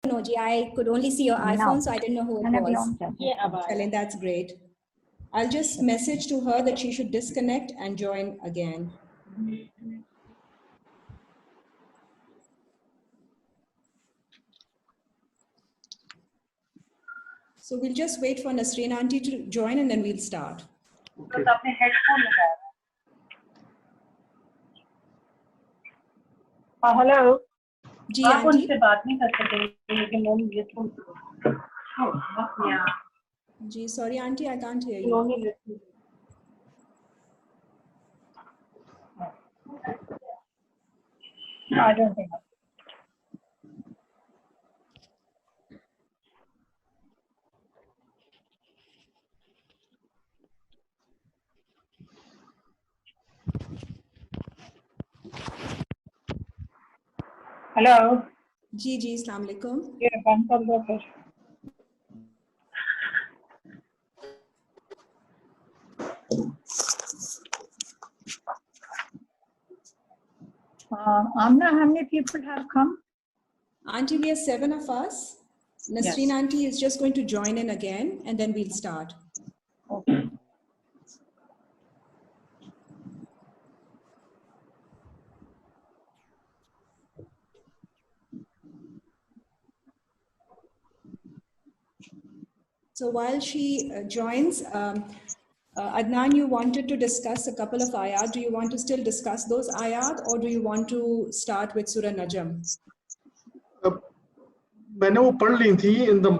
know, Ji. I could only see your iPhone, so I didn't know who it was. Yeah, that's great. I'll just message to her that she should disconnect and join again. So we'll just wait for Nasreen auntie to join and then we'll start. Okay. Hello. Ji auntie. Yeah. Ji, sorry auntie, I can't hear you. No, I don't think. Hello. Ji, Assalamu alaikum. Yeah, band kar do fir. Amna, how many people have come? Auntie, we are 7 of us. Nasreen Yes. auntie is just going to join in again and then we'll start. Okay. So while she joins, Adnan, you wanted to discuss a couple of ayat. Do you want to still discuss those ayat or do you want to start with Surah Najm? मैंने वो पढ़ ली थी in the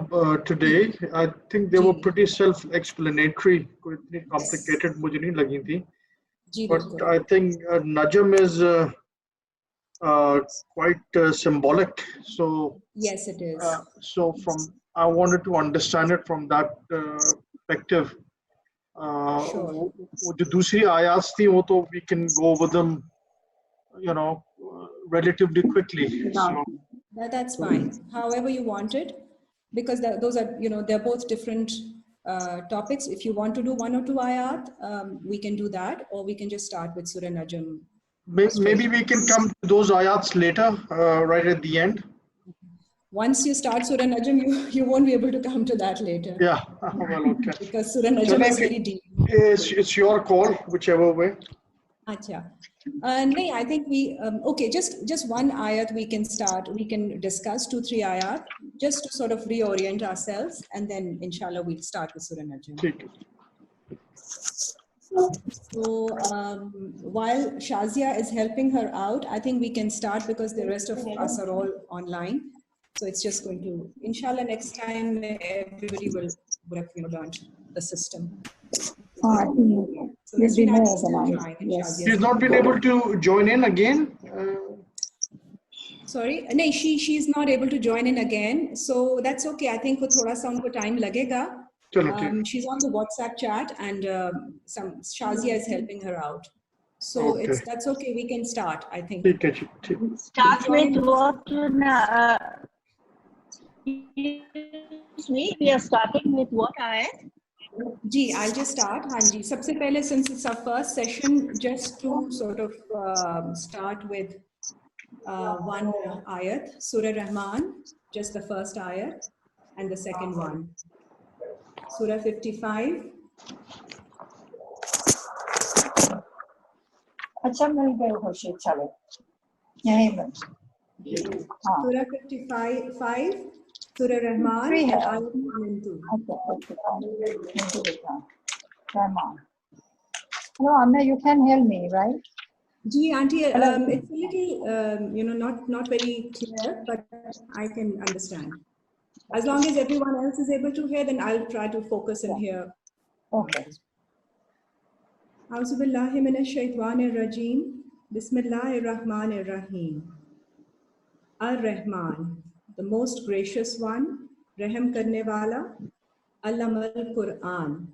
today. I think they were pretty self-explanatory. कोई इतनी complicated मुझे नहीं लगी थी. But I think Najm is quite symbolic. So yes, it is. So I wanted to understand it from that perspective. Sure. वो जो दूसरी आयात थी वो तो we can go over them, you know, relatively quickly. So, that's fine. However you want it, because those are, you know, they're both different topics. If you want to do 1 or 2 ayat, we can do that, or we can just start with Surah Najm. Maybe we can come to those ayats later, right at the end. Once you start Surah Najm, you won't be able to come to that later. Yeah, well, okay. Because Surah Najm is very deep. It's your call, whichever way. Acha. No, I think we, okay, just one ayat we can start. We can discuss 2-3 ayat just to sort of reorient ourselves, and then inshallah we'll start with Surah Najm. So while Shazia is helping her out, I think we can start because the rest of us are all online. So it's just going to, inshallah, next time everybody will have, you know, learned the system. So She's not been able to join in again. Sorry, no, she's not able to join in again. So that's okay. I think for thoda sa unko time lagega. She's on the WhatsApp chat and Shazia is helping her out. So that's okay. We can start, I think. Start with what? We are starting with what ayat? Ji, I'll just start. Hanji. Sabse pehle, since it's our first session, just to sort of start with one ayat, Surah Rahman, just the first ayat, and the second one. Surah 55. अच्छा मिल गए होशी चलो यहीं पर Surah 55, Surah Rahman, and ayat 1 and 2. Rahman. Hello, Amna, you can help me, right? Ji, auntie, it's a little, you know, not very clear, but I can understand. As long as everyone else is able to hear, then I'll try to focus and hear. Okay. A'udhu billahi minash shaitanir rajeem. Bismillahir rahmanir rahim. Ar-Rahman, the most gracious one, Rahm karne wala, Allamal Quran,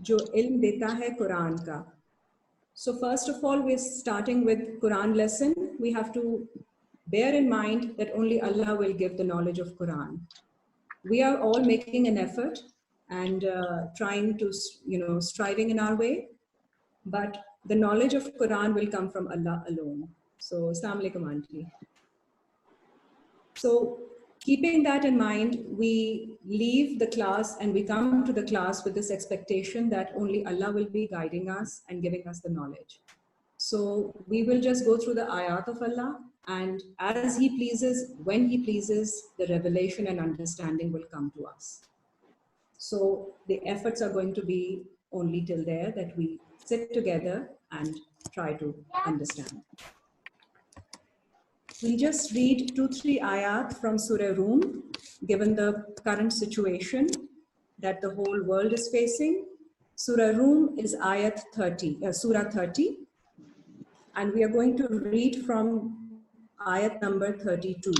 jo ilm deta hai Quran ka. So first of all, we're starting with Quran lesson. We have to bear in mind that only Allah will give the knowledge of Quran. We are all making an effort and trying to, you know, striving in our way, but the knowledge of Quran will come from Allah alone. So, Assalamu alaikum, auntie. So, keeping that in mind, we leave the class and we come to the class with this expectation that only Allah will be guiding us and giving us the knowledge. So we will just go through the ayat of Allah, and as He pleases, when He pleases, the revelation and understanding will come to us. So the efforts are going to be only till there, that we sit together and try to understand. We'll just read 2-3 ayat from Surah Rum, given the current situation that the whole world is facing. Surah Rum is ayat 30, Surah 30. And we are going to read from ayat number 32.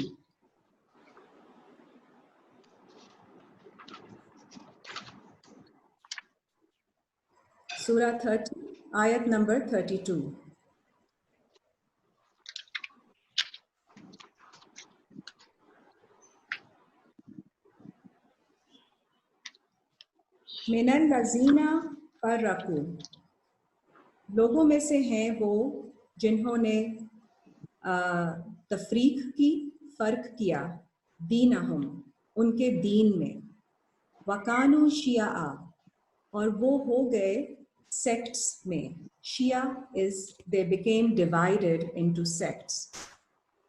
Surah 30, ayat number 32. मिनल लज़ीना फ़र्रक़ू, लोगों में से हैं वो जिन्होंने तफरीक की, फ़र्क किया, दीनहुम, उनके दीन में, वकानु शिया, और वो हो गए sects में. Shia is they became divided into sects.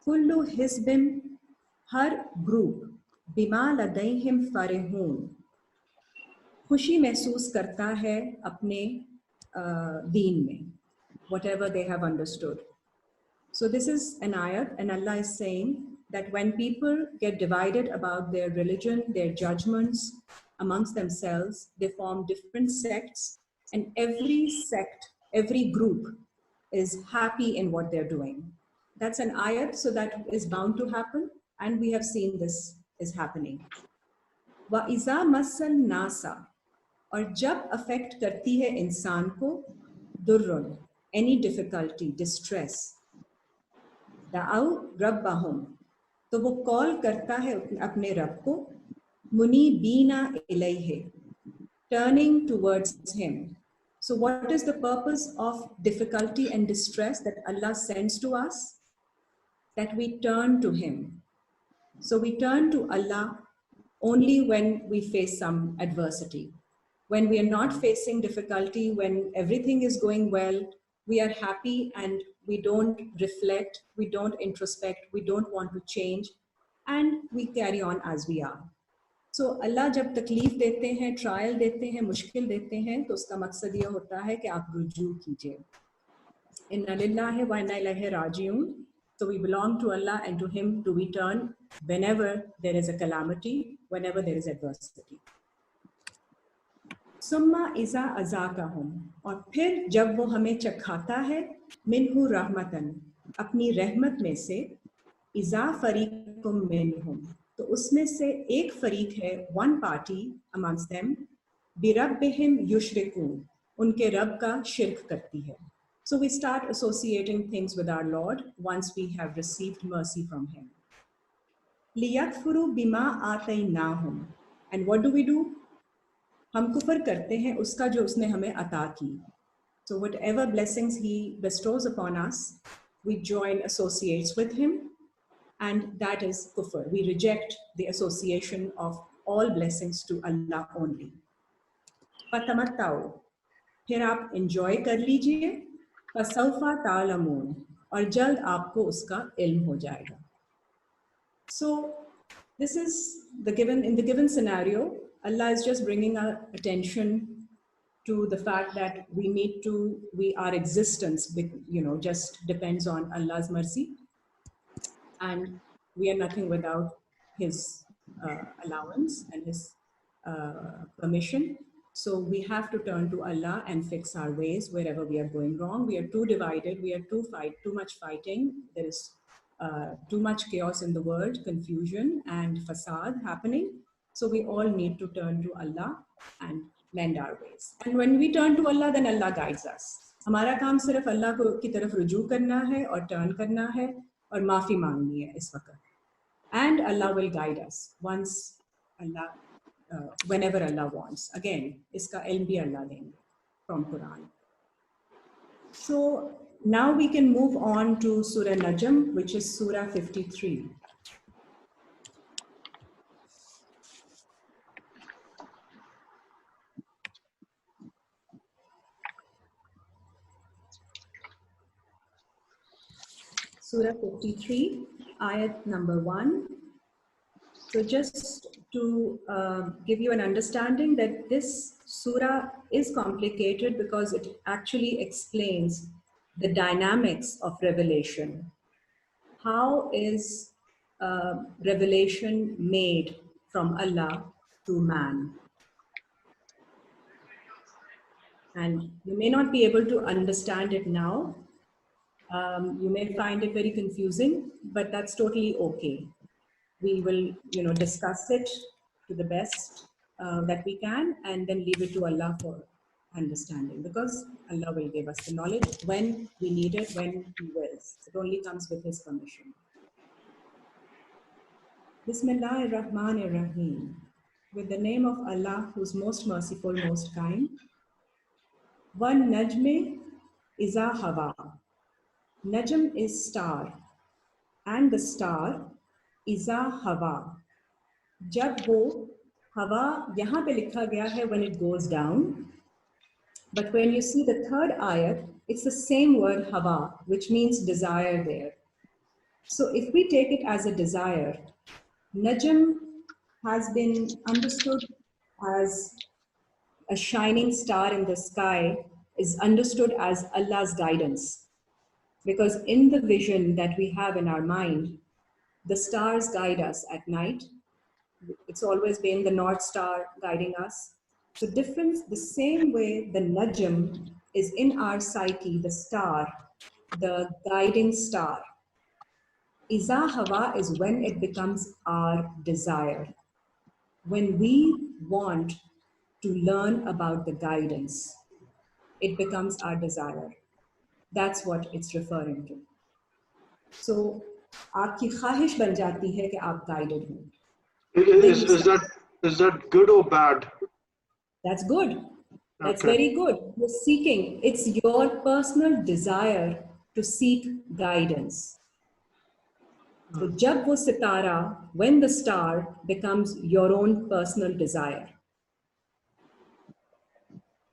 कुल्लु हिज़्बिन, हर ग्रुप, बिमा लदैहिम फ़रिहून, खुशी महसूस करता है अपने दीन में, whatever they have understood. So this is an ayat, and Allah is saying that when people get divided about their religion, their judgments amongst themselves, they form different sects, and every sect, every group is happy in what they're doing. That's an ayat, so that is bound to happen, and we have seen this is happening. Wa iza masal nasa, और जब affect करती है इंसान को दुर्रुन, any difficulty, distress, दाऊ रब्बहुम, तो वो call करता है अपने रब को, मुनीबीना इलैहि, turning towards him. So what is the purpose of difficulty and distress that Allah sends to us? That we turn to him. So we turn to Allah only when we face some adversity. When we are not facing difficulty, when everything is going well, we are happy and we don't reflect, we don't introspect, we don't want to change, and we carry on as we are. So Allah जब तकलीफ देते हैं, trial देते हैं, मुश्किल देते हैं, तो उसका मकसद ये होता है कि आप रुजू कीजिए. इन्ना लिल्लाहि व इन्ना इलैहि राजिऊन. So we belong to Allah, and to Him do we turn whenever there is a calamity, whenever there is adversity. सुम्मा इज़ा अज़ाक़हुम, और फिर जब वो हमें चखाता है, मिन्हु रहमतन, अपनी रहमत में से, इज़ा फ़रीक़ुम मिन्हुम, तो उसमें से एक फरीक है, one party amongst them, बिरब्बिहिम युशरिकून, उनके रब का शिर्क करती है. So we start associating things with our Lord once we have received mercy from Him. लियकफुरु बिमा आतैनाहुम, and what do? हम कुफर करते हैं उसका जो उसने हमें अता की. So whatever blessings He bestows upon us, we join associates with Him, and that is kufr. We reject the association of all blessings to Allah only. Fatamattau, फिर आप enjoy कर लीजिए, fasawfa ta'lamun, और जल्द आपको उसका इल्म हो जाएगा. So this is in the given scenario, Allah is just bringing our attention to the fact that our existence, just depends on Allah's mercy, and we are nothing without His allowance and His permission. So we have to turn to Allah and fix our ways wherever we are going wrong. We are too divided, we are too much fighting, there is too much chaos in the world, confusion and fasad happening. So we all need to turn to Allah and mend our ways. And when we turn to Allah, then Allah guides us. हमारा काम सिर्फ अल्लाह की तरफ रुजू करना है और turn करना है और माफ़ी मांगनी है इस वक्त. And Allah will guide us once Allah, whenever Allah wants. Again, इसका इल्म भी Allah देंगे from Quran. So now we can move on to Surah Najm, which is Surah 53. Surah 53, ayat number 1. So just to give you an understanding that this surah is complicated because it actually explains the dynamics of revelation. How is revelation made from Allah to man? And you may not be able to understand it now. You may find it very confusing, but that's totally okay. We will, discuss it to the best that we can, and then leave it to Allah for understanding, because Allah will give us the knowledge when we need it, when He wills. It only comes with His permission. Bismillahir Rahmanir Rahim. With the name of Allah, who's most merciful, most kind. Wan najme iza hawa. Najm is star, and the star iza hawa. जब वो हवा यहाँ पे लिखा गया है when it goes down, but when you see the third ayat, it's the same word hawa, which means desire there. So if we take it as a desire, Najm has been understood as a shining star in the sky, is understood as Allah's guidance. Because in the vision that we have in our mind, the stars guide us at night. It's always been the North Star guiding us. So the same way the Najm is in our psyche, the star, the guiding star. Iza hawa is when it becomes our desire. When we want to learn about the guidance, it becomes our desire. That's what it's referring to. So, आपकी ख्वाहिश बन जाती है कि आप guided हो. Is that good or bad? That's good. That's Okay. very good. You're seeking. It's your personal desire to seek guidance. So, jab wo sitara, when the star becomes your own personal desire.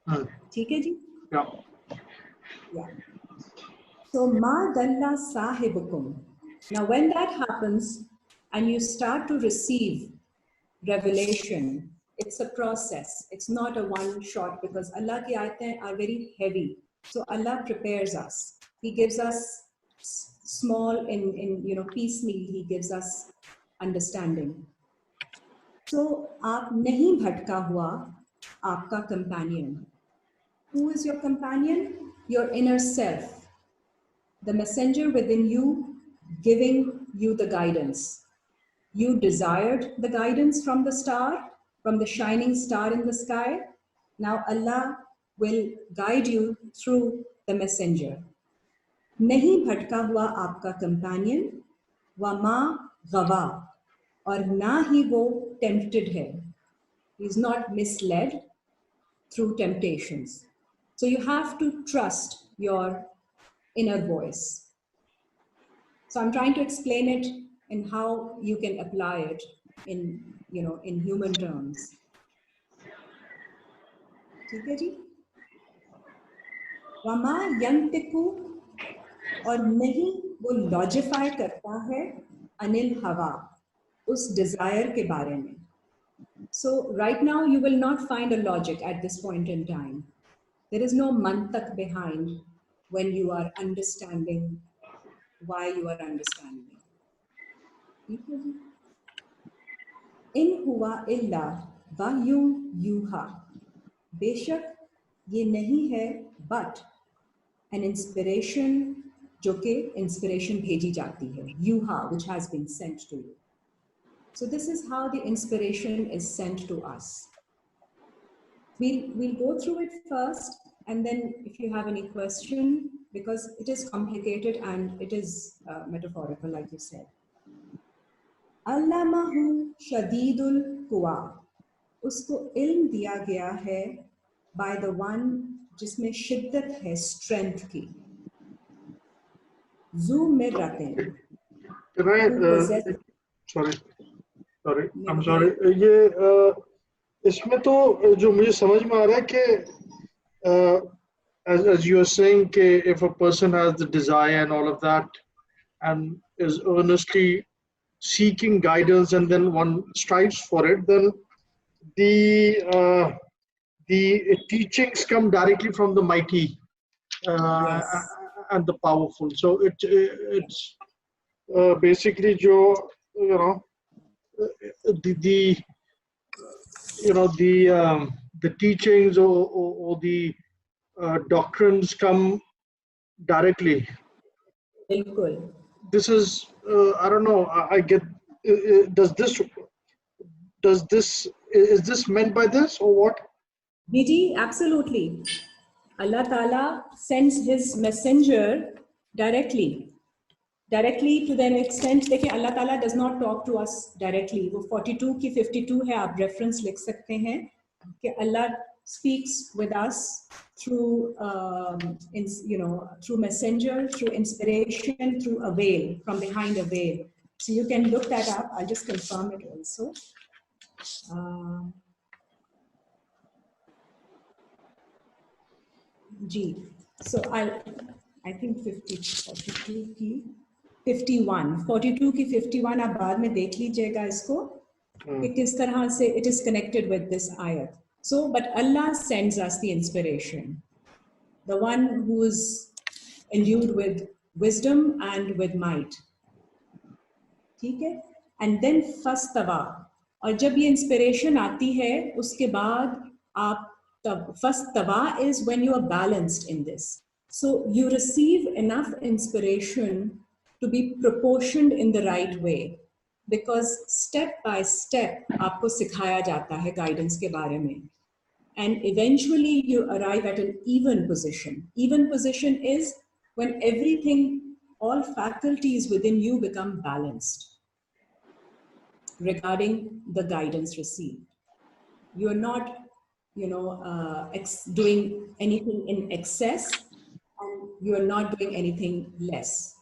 ठीक है जी? Yeah. Yeah. So, ma dalla sahibukum. Now, when that happens and you start to receive revelation, it's a process. It's not a one shot, because Allah ki ayatein are very heavy. So Allah prepares us. He gives us small in piecemeal. He gives us understanding. So aap nahi bhatka hua, aapka companion. Who is your companion? Your inner self. The messenger within you, giving you the guidance. You desired the guidance from the star, from the shining star in the sky. Now Allah will guide you through the messenger. Nahi bhatka hua aapka companion, wa ma gawa, aur na hi wo tempted hai. He is not misled through temptations. So you have to trust your inner voice. So I'm trying to explain it in how you can apply it in human terms. ठीक है जी? वमा यंतिकु, और नहीं वो लॉजिफाई करता है अनिल हवा, उस Dzire के बारे में. So right now you will not find a logic at this point in time. There is no mantak behind when you are understanding why you are understanding. In huwa illa vahyum yuha. बेशक ये नहीं है but an inspiration, जो कि inspiration भेजी जाती है, yuha, which has been sent to you. So this is how the inspiration is sent to us. We'll go through it first, and then if you have any question, because it is complicated and it is metaphorical, like you said. Allamahu shadidul quwa. उसको इल्म दिया गया है by the one जिसमें शिद्दत है, strength की. Zoo मिर्रतिन. Sorry, I'm sorry. ये इसमें तो जो मुझे समझ में आ रहा है कि as you are saying कि if a person has the desire and all of that, and is earnestly seeking guidance, and then one strives for it, then the teachings come directly from the mighty Yes. and the powerful. So it's basically the the teachings or the doctrines come directly. बिल्कुल. This is I don't know. I get. Does this is this meant by this or what? Ji, absolutely. Allah Ta'ala sends his messenger directly to the extent देखिए Allah Ta'ala does not talk to us directly. वो 42 की 52 है, आप reference लिख सकते हैं कि Allah speaks with us through through messenger, through inspiration, through a veil, from behind a veil. So you can look that up. I'll just confirm it also. G. So I think 42 की 51, 42 की 51 आप बाद में देख लीजिएगा इसको कि किस तरह से it is connected with this ayat. So, but Allah sends us the inspiration, the one who is endued with wisdom and with might. ठीक है? And then fastawa. और जब ये inspiration आती है, उसके बाद आप fastawa is when you are balanced in this. So you receive enough inspiration to be proportioned in the right way, because step by step आपको सिखाया जाता है guidance के बारे में, and eventually you arrive at an even position. Even position is when everything, all faculties within you become balanced regarding the guidance received. You are not, doing anything in excess, and you are not doing anything less.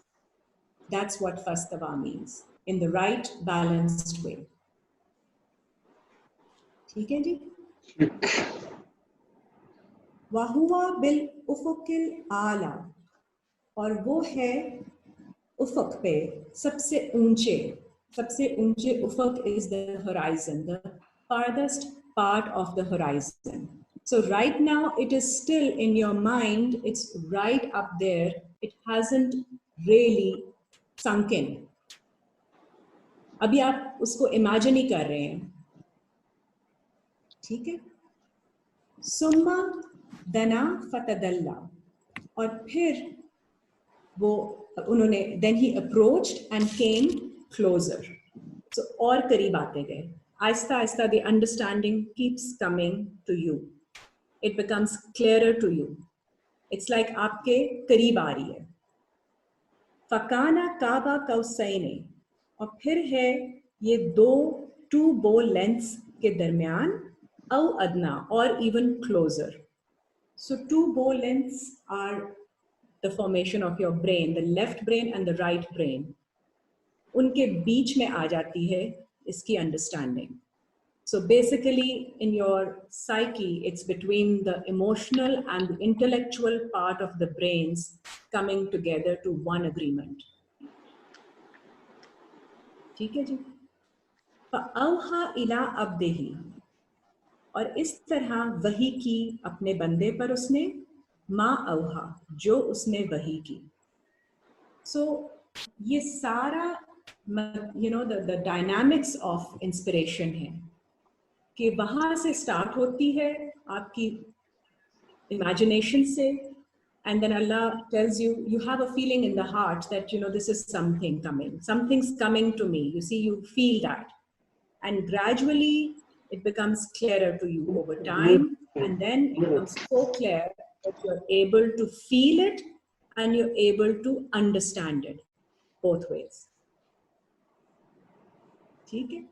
That's what fastawa means, in the right, balanced way. ठीक है जी? वहुवा bill उफुकिल आला, और वो है उफक पे सबसे ऊंचे उफक is the horizon, the farthest part of the horizon. So right now it is still in your mind, it's right up there, it hasn't really sunk in. अभी आप उसको imagine ही कर रहे हैं, ठीक है? सुम्मा दना फतदल्ला, और फिर वो उन्होंने then he approached and came closer. So और करीब आते गए, Aahista Aahista the understanding keeps coming to you, it becomes clearer to you, it's like आपके करीब आ रही है. फकाना काबा कौसैने, और फिर है ये two bow lengths के दरमियान, औ अदना, or even closer. So 2 bow lengths are the formation of your brain, the left brain and the right brain. उनके बीच में आ जाती है इसकी understanding. So basically in your psyche, it's between the emotional and the intellectual part of the brains coming together to one agreement. ठीक है जी? फ़अौहा इला अब्दिही, और इस तरह वही की अपने बंदे पर उसने, मा औहा, जो उसने वही की. So ये सारा the dynamics of inspiration है कि वहाँ से start होती है आपकी imagination से, and then Allah tells you, you have a feeling in the heart that this is something coming, something's coming to me, you see, you feel that, and gradually it becomes clearer to you over time, and then it becomes so clear that you're able to feel it and you're able to understand it both ways. ठीक है?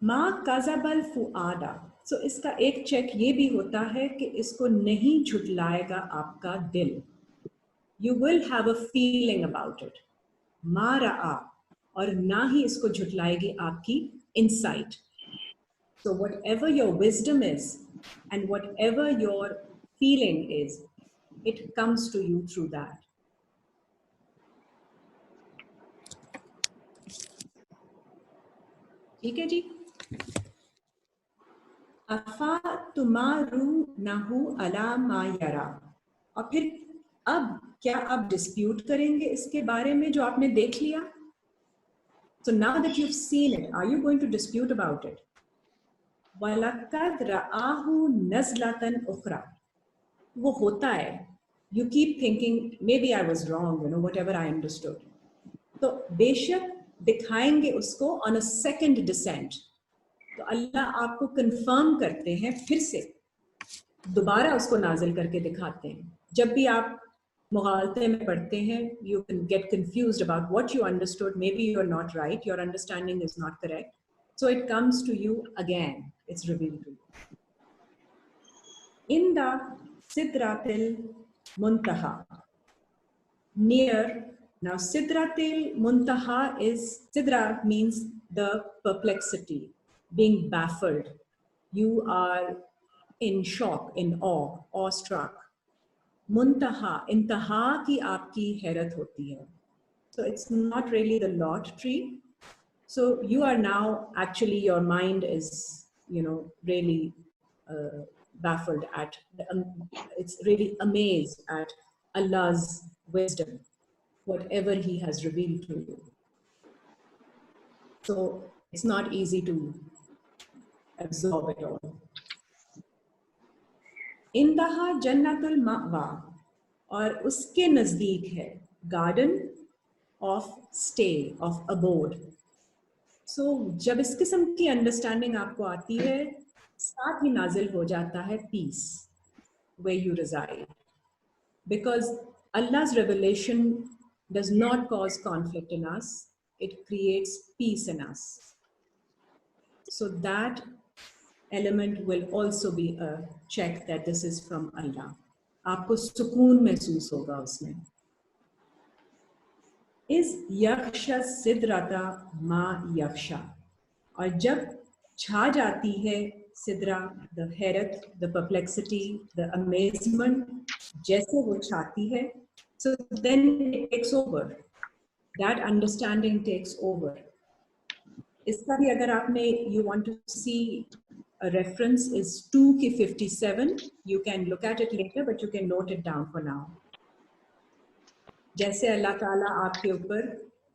मा कज़बल फुआदा, सो इसका एक check ये भी होता है कि इसको नहीं झुटलाएगा आपका दिल. You will have a feeling about it. मा रआ, और ना ही इसको झुटलाएगी आपकी insight. So whatever your wisdom is and whatever your feeling is, it comes to you through that. ठीक है जी। अफा तुमारू नहु अला मा यरा, और फिर अब क्या आप डिस्प्यूट करेंगे इसके बारे में जो आपने देख लिया? So now that you've seen it, are you going to dispute about it? वलक़द रआहु नज़लतन उख़रा, वो होता है, you keep thinking maybe I was wrong, you know, whatever I understood. तो बेशक दिखाएंगे उसको on a second descent. तो अल्लाह आपको कंफर्म करते हैं, फिर से दोबारा उसको नाजिल करके दिखाते हैं। जब भी आप मुगालते में पढ़ते हैं, you can get confused about what you understood. Maybe you're not right, your understanding is not correct. So it comes to you again, it's revealed to you. In the Sidratil Muntaha, near, now Sidratil Muntaha is, Sidra means the perplexity, being baffled. You are in shock, in awe, awestruck. Muntaha, इंतहा की आपकी हैरत होती है. So it's not really the lot tree. So you are now, actually your mind is, you know, really baffled at, it's really amazed at Allah's wisdom, whatever He has revealed to you. So it's not easy to absorb it all. इंतहा जन्नतुल मअवा, और उसके नजदीक है garden of stay, of abode. So जब इस किस्म की understanding आपको आती है, साथ ही नाजिल हो जाता है piece, where you reside, because Allah's revelation does not cause conflict in us, it creates peace in us. So that element will also be a check that this is from Allah. आपको सुकून महसूस होगा उसमें. इस यख्शा सिद्रता मा यख्शा, और जब छा जाती है सिद्रा, the हैरत, the perplexity, the amazement, जैसे वो छाती है, so then it takes over, that understanding takes over. इसका भी अगर आपने, you want to see a reference is 2 की 57. You can look at it later, but you can note it down for now. जैसे अल्लाह ताला आपके ऊपर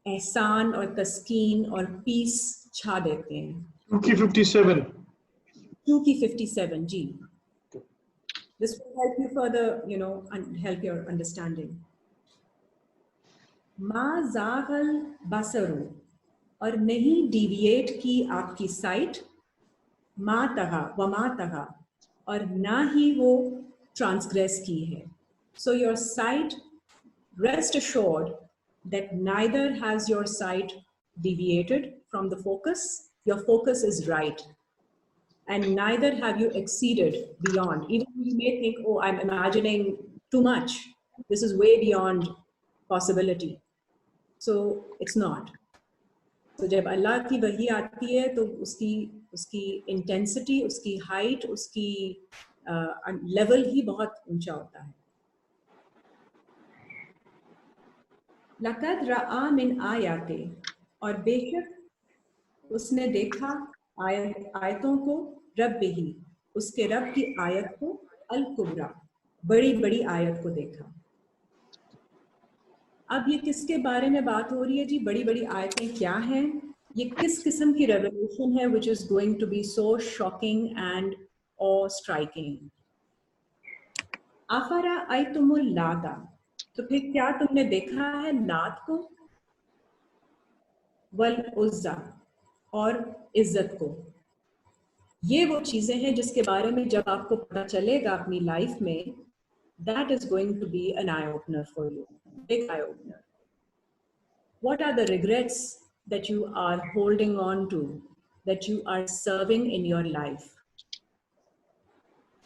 एहसान और तस्कीन और पीस छा देते हैं. 2 की 57. 2 की 57 जी. This will help you further, you know, and help your understanding. मा ज़ागल बसरू, और नहीं डिविएट की आपकी साइट, मा तहा व मा तहा, और ना ही वो ट्रांसग्रेस की है. So your sight, rest assured that neither has your sight deviated from the focus. Your focus is right, and neither have you exceeded beyond. Even you may think, oh, I'm imagining too much, this is way beyond possibility. So it's not. तो जब अल्लाह की वही आती है तो उसकी intensity, उसकी height, उसकी लेवल ही बहुत ऊंचा होता है. लक़द रआ मिन आयाते, और बेशक उसने देखा आयतों को, रब ही, उसके रब की आयत को, अल कुबरा, बड़ी बड़ी आयत को देखा. अब ये किसके बारे में बात हो रही है जी? बड़ी बड़ी आयतें क्या हैं? ये किस किस्म की रेवोल्यूशन है which is going to be so shocking and awe striking? आफरा आयतुमुल लाता, तो फिर क्या तुमने देखा है लात को, वल उज़्ज़ा, और इज्जत को. ये वो चीजें हैं जिसके बारे में जब आपको पता चलेगा अपनी लाइफ में, that is going to be an eye opener for you, big eye opener. What are the regrets that you are holding on to, that you are serving in your life?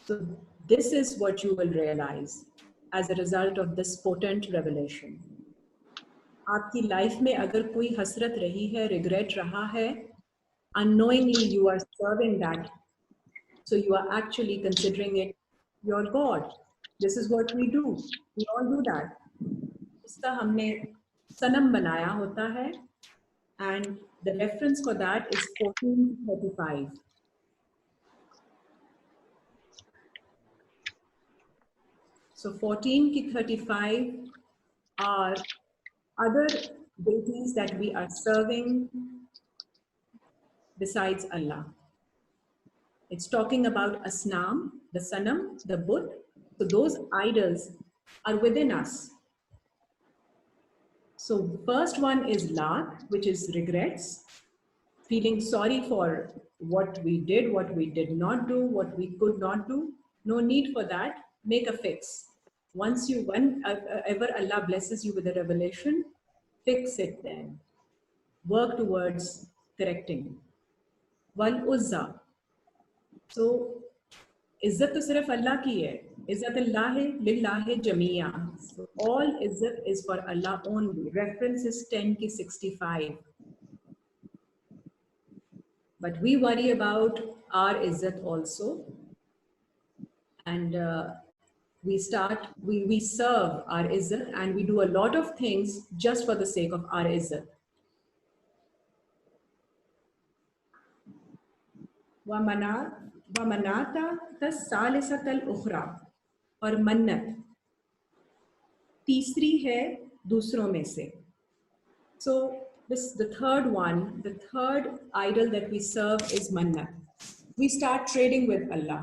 So this is what you will realize as a result of this potent revelation. आपकी life में अगर कोई हसरत रही है, regret रहा है, unknowingly you are serving that, so you are actually considering it your God. This is what we do. We all do that. इसका हमने सनम बनाया होता है, and The reference for that is 14:35. So 14:35 are other deities that we are serving besides Allah. It's talking about Asnam, the Sanam, the Buddha. So those idols are within us. So the first one is Lat, which is regrets, feeling sorry for what we did, what we did not do, what we could not do. No need for that. Make a fix. Whenever Allah blesses you with a revelation, fix it then. Work towards correcting. Wal Uzza. So, Izzat to sirf Allah ki hai. Izzat Allah hai, lillah hai jamiya. So, all Izzat is for Allah only. Reference is 10:65. But we worry about our Izzat also. And we serve our Izzat and we do a lot of things just for the sake of our Izzat. वमनाता तस्सालिसतल उखरा और मन्नत तीसरी है दूसरों में से. So the third idol that we serve is mannat. We start trading with Allah.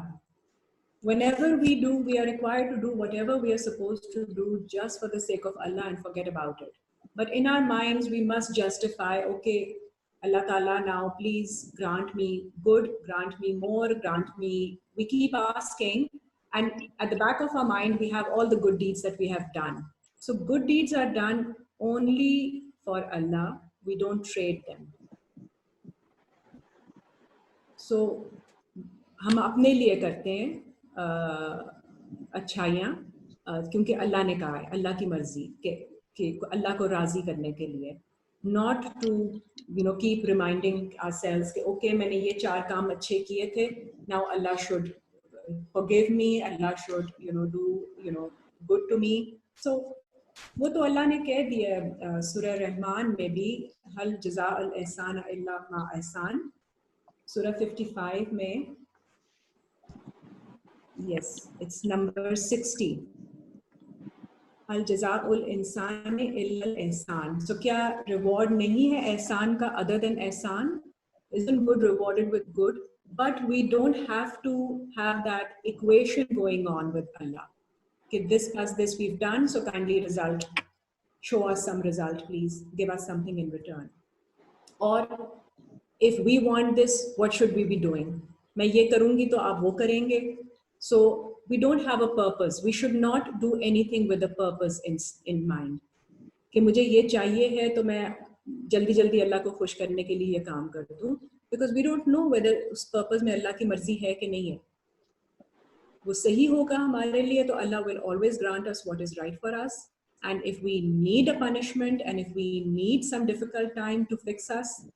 Whenever we are required to do whatever we are supposed to do just for the sake of Allah and forget about it. But in our minds, we must justify, okay, Allah Ta'ala, now please grant me good, grant me more, grant me. We keep asking, and at the back of our mind, we have all the good deeds that we have done. So good deeds are done only for Allah. We don't trade them. So हम अपने लिए करते हैं अच्छाइयाँ क्योंकि अल्लाह ने कहा है, अल्लाह की मर्जी कि अल्लाह को राजी करने के लिए. Not to keep reminding ourselves कि okay मैंने ये 4 काम अच्छे किए थे, now Allah should forgive me, Allah should do good to me. So वो तो अल्लाह ने कह दिया सूरह रहमान में भी, हल जज़ा अल एहसान इल्ला मा एहसान, सूरह 55 में, yes, it's number 60. अल जज़ाउल इंसान इल्लल एहसान. So क्या reward नहीं है एहसान का other than एहसान? Isn't good rewarded with good? But we don't have to have that equation going on with Allah. Okay, this plus this we've done, so kindly show us some result, please. Give us something in return. Or if we want this, what should we be doing? मैं ये करूँगी तो आप वो करेंगे. So we don't have a purpose. We should not do anything with a purpose in mind. कि मुझे ये चाहिए है तो मैं जल्दी जल्दी अल्लाह को खुश करने के लिए ये काम कर दूँ. Because we don't know whether उस purpose में अल्लाह की मर्जी है कि नहीं है. वो सही होगा हमारे लिए तो Allah will always grant us what is right for us. And if we need a punishment and if we need some difficult time to fix us,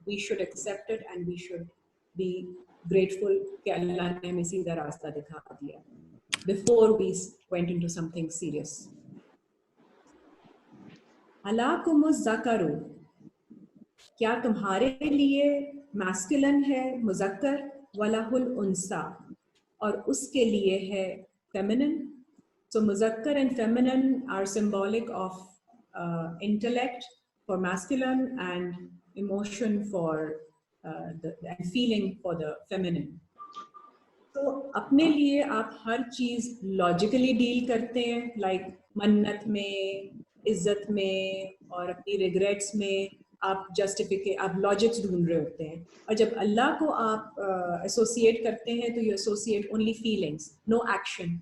we should accept it and we should be grateful कि Allah ने हमें सीधा रास्ता दिखा दिया before we went into something serious. Alakumus zakaru, क्या तुम्हारे लिए masculine है मुज़क्कर, वलाहुल उन्सा, और उसके लिए है feminine. So muzakkar and feminine are symbolic of intellect for masculine and emotion for and feeling for the feminine. So अपने लिए आप हर चीज़ logically deal करते हैं, like मन्नत में, इज्जत में और अपनी regrets में आप आप logics ढूंढ रहे होते हैं. और जब अल्लाह को आप associate करते हैं तो you associate only feelings, no action.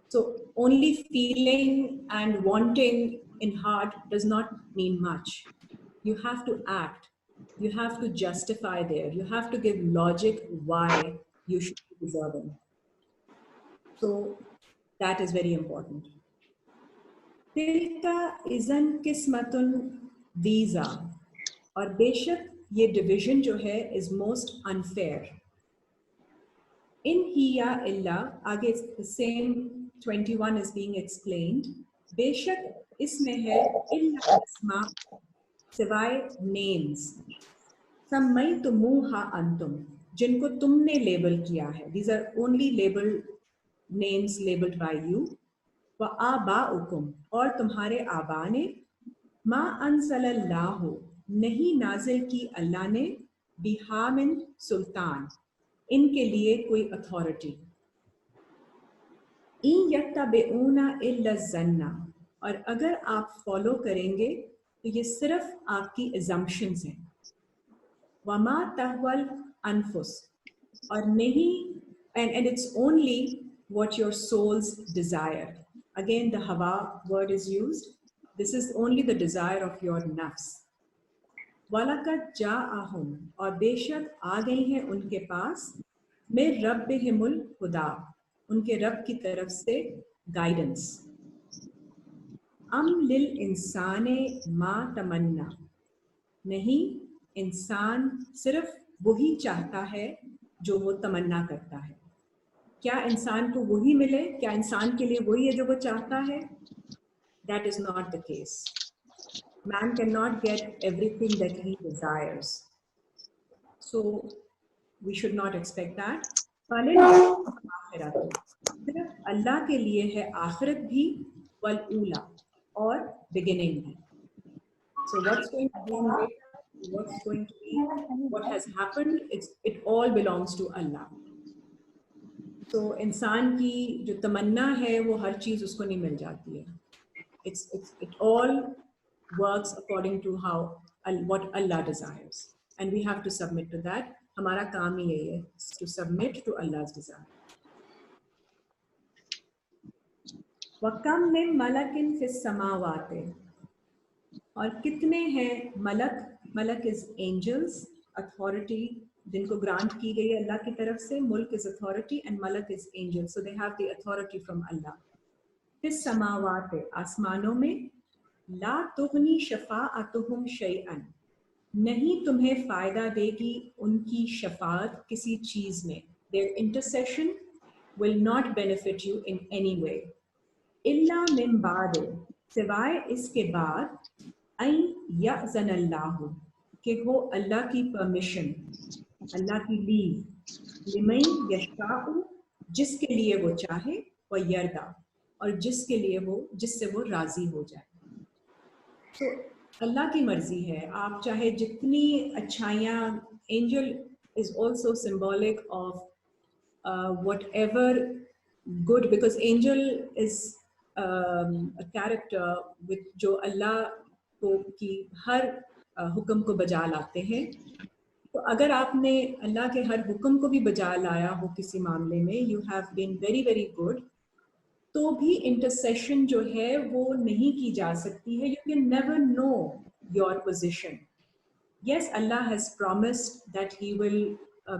So only feeling and wanting in heart does not mean much. You have to act. You have to justify there. You have to give logic why you should be deserving. So that is very important. Tilka izan kismatun diza. और बेशक ये division जो है is most unfair. In hiya illa, आगे the same 21 is being explained. बेशक इसमें है इल्ला अस्मा, सिवाय names. सम्मयतुमूहा अंतुम, जिनको तुमने लेबल किया है, these are only labeled names labeled by you, व आबाउकुम, और तुम्हारे आबा ने, मा अंज़लल्लाहु, नहीं नाजिल की अल्लाह ने, बिहा मिन सुल्तान, इनके लिए कोई अथॉरिटी, इन यत्तबिऊना इल्ला ज़न्ना, और अगर आप फॉलो करेंगे तो ये सिर्फ आपकी assumptions हैं, वमा तहवल अनफुस, और नहीं, and it's only what your souls desire. Again the hawa word is used. This is only the desire of your nafs. वलकद जाअहुम, और बेशक आ गई हैं उनके पास, मिर रब्बिहिमुल हुदा, उनके रब की तरफ से गाइडेंस, अम लिल इंसाने मा तमन्ना, नहीं, इंसान सिर्फ वही चाहता है जो वो तमन्ना करता है। क्या इंसान को वही मिले? क्या इंसान के लिए वही है जो वो चाहता है? That is not the case. Man cannot get everything that he desires. So we should not expect that. सिर्फ अल्लाह के लिए है आखिरत भी, वल ऊला, और बिगिनिंग भी। So what's going to be later, what's going to be, what has happened, it all belongs to Allah. तो इंसान की जो तमन्ना है वो हर चीज़ उसको नहीं मिल जाती है। It all works according to what Allah desires, and we have to submit to that. हमारा काम ही यही है, to submit to Allah's desire. वकम में मलकिन फिस समावाते, और कितने हैं मलक, मलक इज एंजल्स, अथॉरिटी जिनको ग्रांट की गई है अल्लाह की तरफ से, मुल्क इज अथॉरिटी एंड मलक is angel, so they have the authority from Allah. फिस समावाते, आसमानों में, ला तुगनी शफाअतुहुम शैअन, नहीं तुम्हें फायदा देगी उनकी शफाअत किसी चीज में, their intercession will not benefit you in any way, इल्ला मिन बाद, सिवाय इसके बाद, ऐ यअज़न अल्लाहु, कि हो अल्लाह की परमिशन, अल्लाह की लीव, लिमन यशाउ, जिसके लिए वो चाहे, व यरदा, और जिसके लिए वो, जिससे वो राजी हो जाए। तो अल्लाह की मर्जी है, आप चाहे जितनी अच्छाइयाँ, angel is also symbolic of whatever good, because angel is a character with जो अल्लाह को की हर हुक्म को बजा लाते हैं। तो अगर आपने अल्लाह के हर हुक्म को भी बजा लाया हो किसी मामले में, you have been very very good, तो भी इंटरसेशन जो है वो नहीं की जा सकती है। You can never know your position. Yes, Allah has promised that He will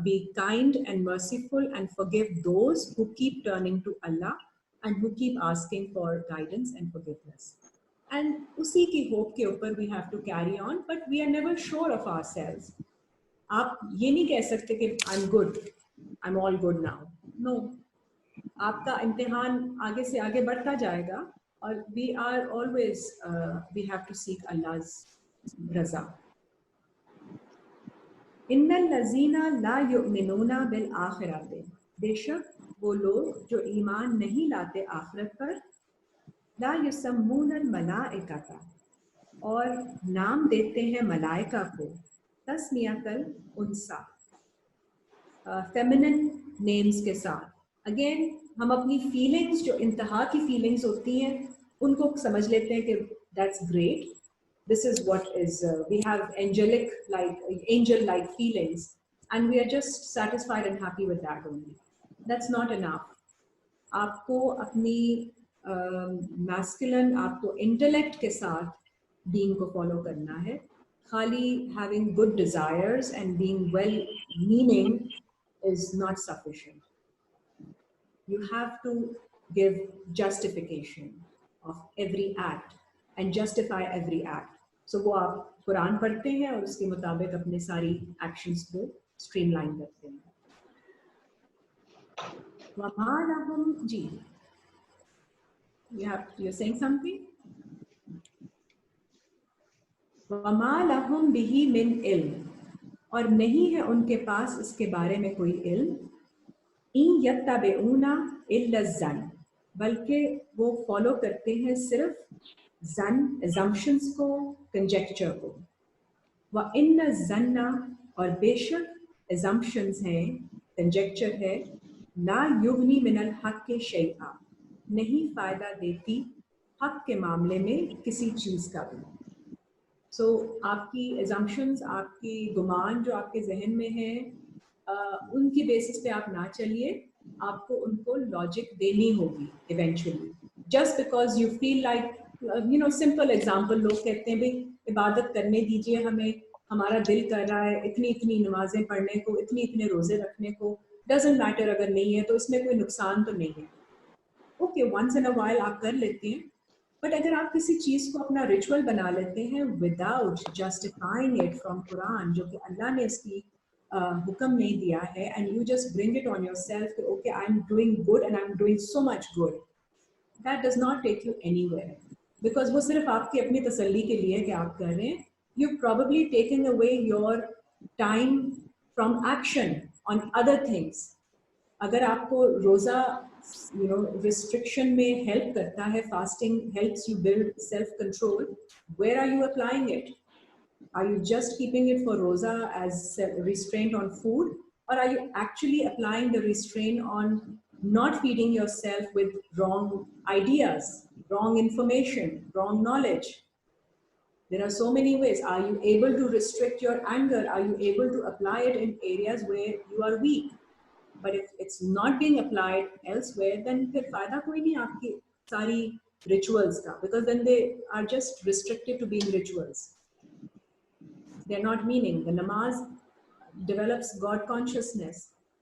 be kind and merciful and forgive those who keep turning to Allah and who keep asking for guidance and forgiveness. And usi ki hope ke upar we have to carry on, but we are never sure of ourselves. आप ये नहीं कह सकते कि I'm good, I'm all good now. No, आपका इम्तिहान आगे से आगे बढ़ता जाएगा, और we are always we have to seek Allah's रज़ा। इन्नल लज़ीना ला युमिनूना बिल आखिरते, बेशक वो लोग जो ईमान नहीं लाते आखिरत पर, ला युसम्मूनल मलाइकता, और नाम देते हैं मलाइका को, तस्मियतल उनसा, फेमिनिन नेम्स के साथ। अगेन हम अपनी फीलिंग्स, जो इंतहा की फीलिंग्स होती हैं, उनको समझ लेते हैं कि that's great, this is what is we have angel like feelings, and we are just satisfied and happy with that only. That's not enough. आपको अपनी masculine, आपको intellect के साथ being को follow करना है। खाली having good desires and being well meaning is not sufficient. You have to give justification of every act and justify every act. So वो आप कुरान पढ़ते हैं और उसके मुताबिक अपने सारी एक्शंस को स्ट्रीमलाइन करते हैं। वमा लहुम, जी, you're saying something? वमा लहुम बिही मिन इल्म, और नहीं है उनके पास इसके बारे में कोई इल्म। इन यत्तबिऊना इल्ला ज़न, बल्कि वो फॉलो करते हैं सिर्फ ज़न, assumptions को, कंजेक्चर को। व इन्ना ज़न्ना, और बेशक assumptions हैं, कंजेक्चर है, ला युगनी मिनल हक के शैआ, नहीं फ़ायदा देती हक के मामले में किसी चीज़ का भी। So, आपकी assumptions, आपकी गुमान जो आपके जहन में है, उनकी बेसिस पे आप ना चलिए, आपको उनको लॉजिक देनी होगी eventually. Just because you feel like, you know, simple example, लोग कहते हैं भाई इबादत करने दीजिए हमें, हमारा दिल कर रहा है इतनी इतनी नमाजें पढ़ने को, इतने इतने रोजे रखने को, डजंट मैटर अगर नहीं है तो इसमें कोई नुकसान तो नहीं है। Okay, once in a while आप कर लेते हैं, बट अगर आप किसी चीज़ को अपना रिचुअल बना लेते हैं without justifying it from Quran, जो कि अल्लाह ने इसकी हुक्म नहीं दिया है, and you just bring it on yourself कि okay I am doing good and I am doing so much good, that does not take you anywhere, because वो सिर्फ आपकी अपनी तसल्ली के लिए कि आप कर रहे हैं। You probably taking away your time from action on other things. अगर आपको रोज़ा यू नो रिस्ट्रिक्शन में हेल्प करता है, fasting helps you build self control, where are you applying it? Are you just keeping it for roza as restraint on food, or are you actually applying the restraint on not feeding yourself with wrong ideas, wrong information, wrong knowledge? There are so many ways. Are you able to restrict your anger? Are you able to apply it in areas where you are weak? But if it's not being applied elsewhere, then फिर फायदा कोई नहीं आपकी सारी rituals का, because then they are just restricted to being rituals. They're not meaning. The namaz develops God consciousness.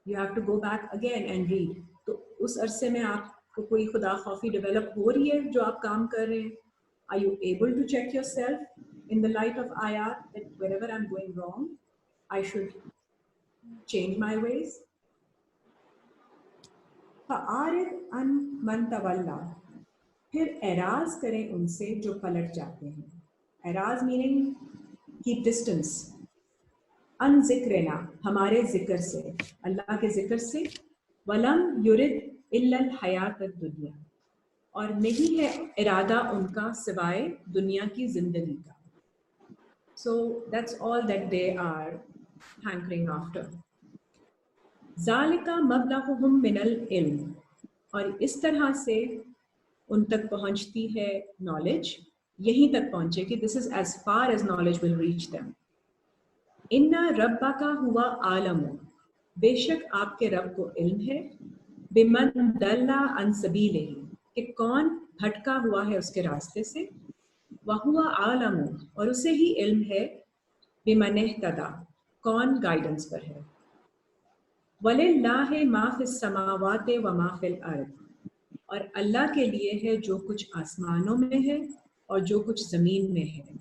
You have to go back again and read. तो उस अरसे में आपको कोई खुदा खौफी डेवलप हो रही है जो आप काम कर रहे हैं? Are you able to check yourself in the light of ayat that wherever I'm going wrong, I should change my ways? फ़आरिद अन मन तवल्ला, फिर एराज करें उनसे जो पलट जाते हैं। एराज मीनिंग कीप डिस्टेंस। अन जिक्रना, हमारे जिक्र से, अल्लाह के जिक्र से। वलम युरिद इल्लल हयात दुनिया, और नहीं है इरादा उनका सिवाय दुनिया की जिंदगी का। So that's all that they are hankering after. ज़ालिका मबलगुहुम मिनल इल्म, और इस तरह से उन तक पहुंचती है नॉलेज, यहीं तक पहुंचे कि this is as far as knowledge will reach them. इन्ना रब्बका हुआ आलमु, बेशक आपके रब को इल्म है, बिमन दल्ला अन सबीलिही, कि कौन भटका हुआ है उसके रास्ते से। वहुआ आलमु, और उसे ही इल्म है, बिमन इहतदा, कौन गाइडेंस पर है। वलिल्लाहि मा फिस समावाति व मा फिल अर्द, और अल्लाह के लिए है जो कुछ आसमानों में है और जो कुछ जमीन में है।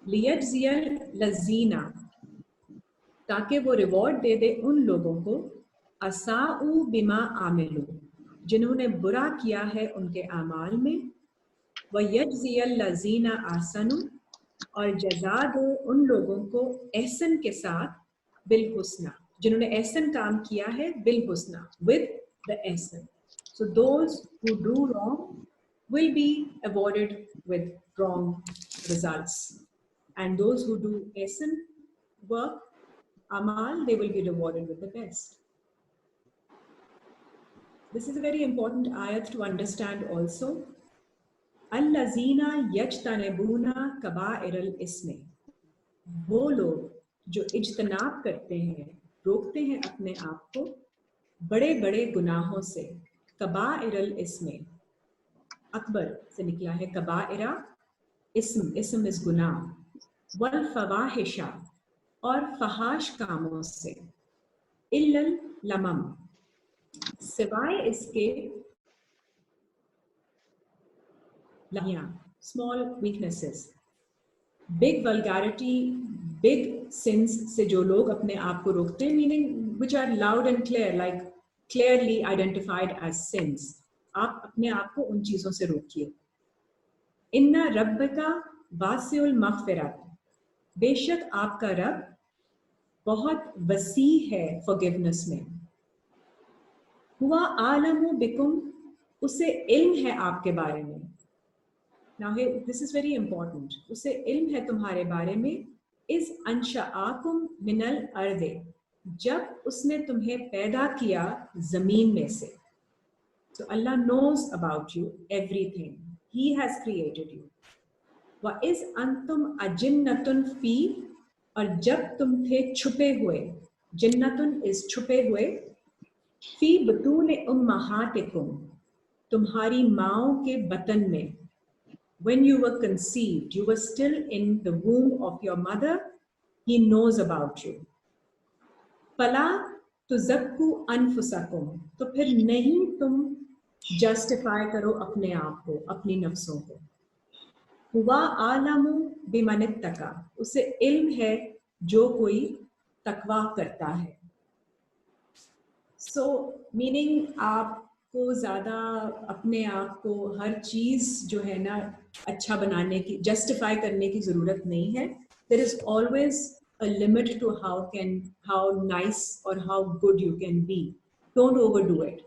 लियजज़ियल लज़ीना, ताकि वो रिवॉर्ड दे दे उन लोगों को, असाउ बिमा आमिलू, जिन्होंने बुरा किया है उनके आमाल में। व यजज़ियल लज़ीना आसनु, और जज़ा दो उन लोगों को एहसन के साथ, बिल हुस्ना, जिन्होंने एहसन काम किया है, बिल हुस्ना, विद द एहसन। So those who do wrong will be awarded with wrong results, and those who do ihsan work, amal, they will be rewarded with the best. This is a very important ayat to understand also. Allazina yajtanibuna kaba'ir al-ismi, वो लोग जो इज्तनाब करते हैं, रोकते हैं अपने आप को बड़े बड़े गुनाहों से। कबाइरल इस्मे, अकबर से निकला है कबाइरा, इस्म इस गुनाह। वल फवाहिशा, और फहाश कामों से। इल्लल लमम, सिवाय इसके, small weaknesses. Big vulgarity, big sins से जो लोग अपने आप को रोकते हैं, meaning which are loud and clear, like clearly identified as sins, आप अपने आप को उन चीजों से रोकिए। इन्ना रब्बका वासिउल मग़फ़िरत, बेशक आपका रब बहुत वसी है फॉरगिवनेस में। हुआ आलमु बिकुम, उसे इल्म है आपके बारे में। Now this is very important. उसे इल्म है तुम्हारे बारे में। इस अंशआकुम मिनल अर्दे, जब उसने तुम्हें पैदा किया जमीन में से। So Allah knows about you everything. He has created you. व इस अंतुम अजिन्नतुन फी, और जब तुम थे छुपे हुए, जिन्नतुन इस छुपे हुए, फी बतून उम्महातिकुम, तुम्हारी माओं के बतन में। When you were conceived, you were still in the womb of your mother. He knows about you. फला तुज़क्कु अनफुसकुम, तो फिर नहीं तुम जस्टिफाई करो अपने आप को, अपनी नफ्सों को। हुआ आलमु बिमनित्तका, उसे इल्म है जो कोई तकवा करता है। So meaning आपको ज़्यादा अपने आप को हर चीज़ जो है ना अच्छा बनाने की, जस्टिफाई करने की ज़रूरत नहीं है। There is always a limit to how nice or how good you can be. Don't overdo it.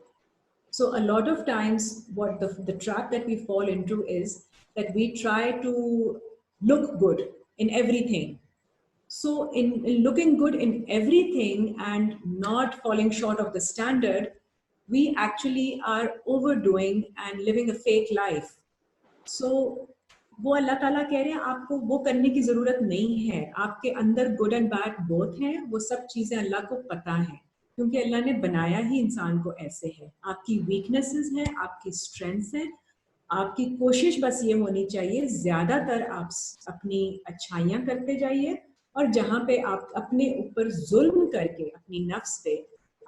So a lot of times what the trap that we fall into is that we try to look good in everything. So in looking good in everything and not falling short of the standard, we actually are overdoing and living a fake life. So वो अल्लाह ताला कह रहे हैं आपको वो करने की जरूरत नहीं है। आपके अंदर गुड एंड बैड बोथ हैं, वो सब चीजें अल्लाह को पता है, क्योंकि अल्लाह ने बनाया ही इंसान को ऐसे है। आपकी वीकनेसेस हैं, आपकी स्ट्रेंथ्स हैं। आपकी कोशिश बस ये होनी चाहिए ज्यादातर आप अपनी अच्छाइयां करते जाइए, और जहां पे आप अपने ऊपर जुल्म करके अपनी नफ्स पे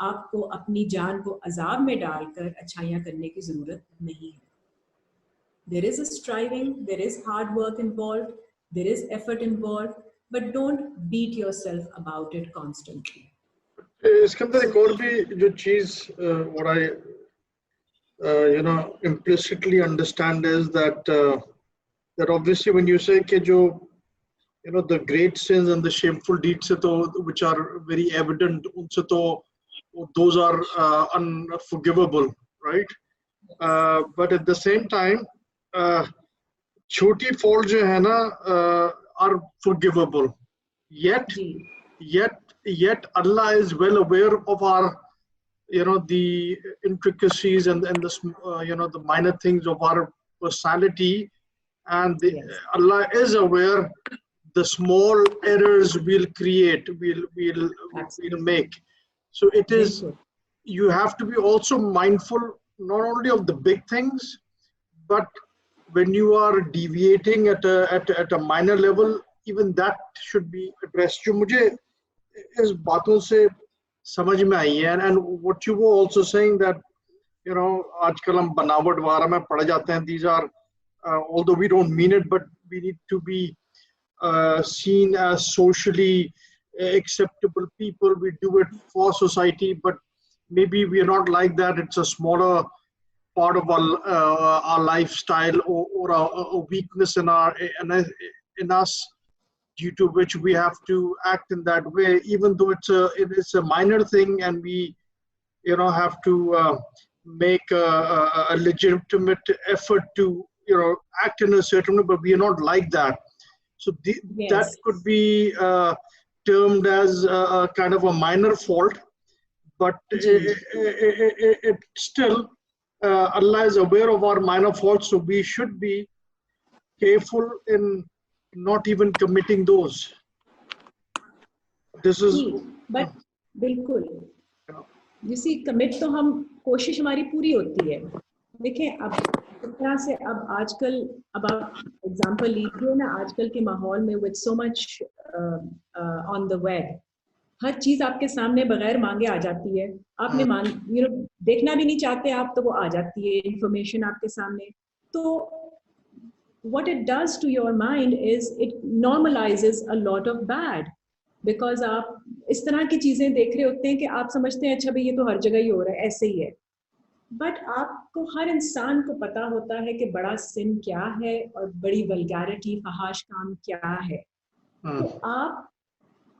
आपको अपनी जान को अजाब में डालकर अच्छाइयां करने की जरूरत नहीं है। There is a striving, there is hard work involved, there is effort involved, but don't beat yourself about it constantly. इसके अंदर एक और भी जो चीज what I implicitly understand is that that obviously when you say कि जो the great sins and the shameful deeds से तो which are very evident, उनसे तो those are unforgivable, right? But at the same time छोटी fault जो है ना are forgivable, yet Allah is well aware of our the intricacies and the the minor things of our personality, and Allah is aware the small errors we'll create, we'll make. So it is, you have to be also mindful not only of the big things, but when you are deviating at a minor level, even that should be addressed. जो मुझे इस बातों से समझ में आई है, and what you were also saying that आजकल हम बनावट वगैरह में पड़ जाते हैं. These are although we don't mean it, but we need to be seen as socially acceptable people. We do it for society, but maybe we are not like that. It's a smaller part of our lifestyle, or a weakness in us, due to which we have to act in that way, even though it is a minor thing, and we have to make a legitimate effort to act in a certain way, but we are not like that. So that could be termed as a kind of a minor fault, but it still Allah is aware of our minor faults, so we should be careful in not even committing those. This is but बिल्कुल, you see, commit तो हम कोशिश हमारी पूरी होती है. देखें अब इस तरह से, अब आजकल, अब आप एग्जांपल लीजिए ना, आजकल के माहौल में with so much on the web, हर चीज आपके सामने बगैर मांगे आ जाती है. आपने देखना भी नहीं चाहते आप, तो वो आ जाती है इंफॉर्मेशन आपके सामने. तो what it does to your mind is it normalizes a lot of bad, because आप इस तरह की चीजें देख रहे होते हैं कि आप समझते हैं अच्छा भाई ये तो हर जगह ही हो रहा है, ऐसे ही है. बट आपको, हर इंसान को पता होता है कि बड़ा सिन क्या है और बड़ी वल्गैरिटी, फहाश काम क्या है. तो आप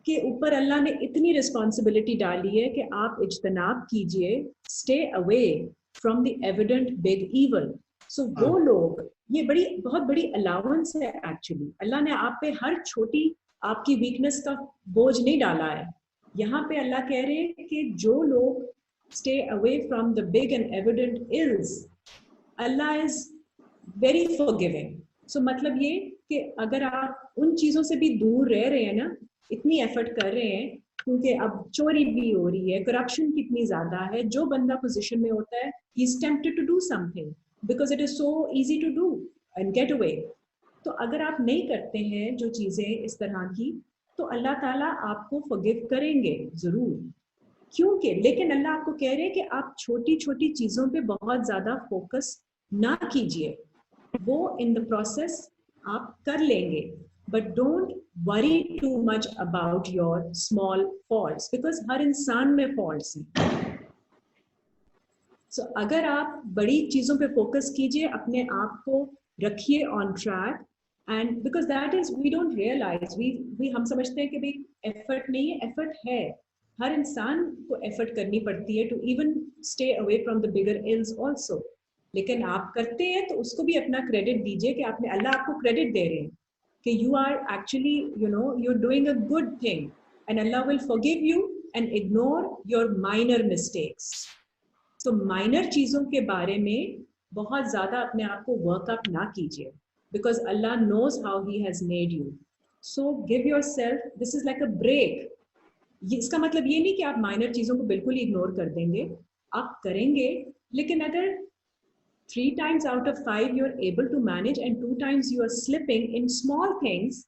के ऊपर अल्लाह ने इतनी रिस्पॉन्सिबिलिटी डाली है कि आप इज्तनाब कीजिए, stay away from the evident big evil. So वो लोग, ये बहुत बड़ी अलाउंस है एक्चुअली। अल्लाह ने आप पे हर छोटी आपकी वीकनेस का बोझ नहीं डाला है। यहाँ पे अल्लाह कह रहे हैं कि जो लोग stay away from the big and evident ills, Allah is very forgiving. So मतलब ये कि अगर आप उन चीज़ों से भी दूर रह रहे हैं ना, इतनी एफर्ट कर रहे हैं, क्योंकि अब चोरी भी हो रही है, करप्शन कितनी ज़्यादा है, जो बंदा पोजीशन में होता है, he is tempted to do something because it is so easy to do and get away. तो अगर आप नहीं करते हैं जो चीज़ें इस तरह की, तो अल्लाह ताला आपको फॉरगिव करेंगे ज़रूर, क्योंकि लेकिन अल्लाह आपको कह रहे हैं कि आप छोटी छोटी चीज़ों पे बहुत ज़्यादा फोकस ना कीजिए, वो इन द प्रोसेस आप कर लेंगे, but don't worry too much about your small faults, because हर इंसान में फॉल्ट्स हैं। सो अगर आप बड़ी चीज़ों पे फोकस कीजिए, अपने आप को रखिए on track, and because that is we don't realise, we हम समझते हैं कि भाई एफर्ट नहीं है, एफर्ट है, हर इंसान को एफर्ट करनी पड़ती है to even stay away from the bigger ills also. लेकिन आप करते हैं तो उसको भी अपना क्रेडिट दीजिए कि आपने, अल्लाह आपको क्रेडिट दे रहे हैं कि you are actually you are doing a good thing, and Allah will forgive you and ignore your minor mistakes. तो माइनर चीज़ों के बारे में बहुत ज़्यादा अपने आप को वर्कअप ना कीजिए, because Allah knows how he has made you. So give yourself, this is like a break. इसका मतलब ये नहीं कि आप माइनर चीज़ों को बिल्कुल इग्नोर कर देंगे, आप करेंगे, लेकिन अगर 3 times out of 5 you're able to manage and 2 times you are slipping in small things,